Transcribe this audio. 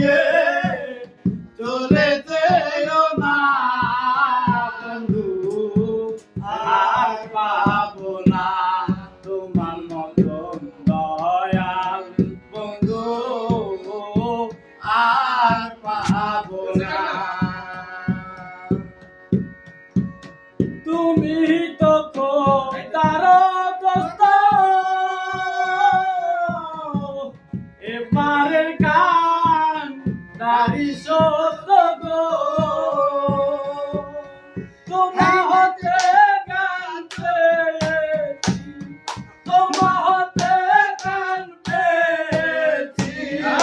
দিয়ে চলে যেও না বন্ধু, আর পাবো না তোমার মতন দয়াল বন্ধু, আর পাবো না। তুমি তো খোদার দোস্ত, এবারের কান দাড়ি